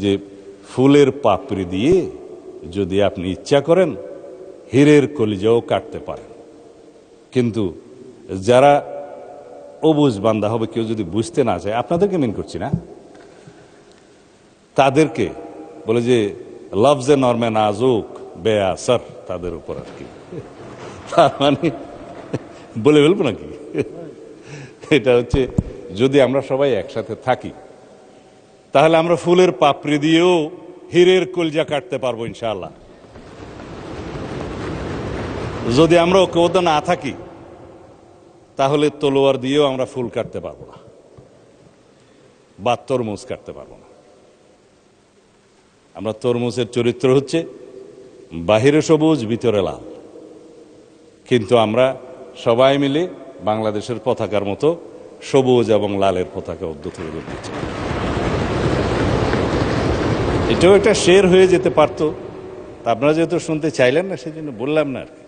যে ফুলের পাপড়ি দিয়ে যদি আপনি ইচ্ছা করেন হীরের কলিজাও কাটতে পারেন। কিন্তু যারা অবুঝ বান্দা হবে, কেউ যদি বুঝতে না চায়, আপনাদেরকে মেন করছি না, তাদেরকে বলে যে লফজে নরমে নাজুক বেআসর তাদের উপর আর কি, তার মানে বলে ফেলবো নাকি? এটা হচ্ছে যদি আমরা সবাই একসাথে থাকি তাহলে আমরা ফুলের পাপড়ি দিয়েও হীরের কলজা কাটতে পারবো ইনশাআল্লাহ। যদি আমরা ঐক্যবদ্ধ না থাকি তাহলে তলোয়ার দিয়েও আমরা ফুল কাটতে পারবো না বা তরমুজ কাটতে পারবো না। আমরা তরমুজের চরিত্র হচ্ছে বাহিরে সবুজ ভিতরে লাল, কিন্তু আমরা সবাই মিলে বাংলাদেশের পতাকার মতো সবুজ এবং লালের পতাকা উদ্যত করে দিচ্ছি। এটাও একটা শের হয়ে যেতে পারতো, আপনারা যেহেতু শুনতে চাইলেন না সেজন্য বললাম না আর কি।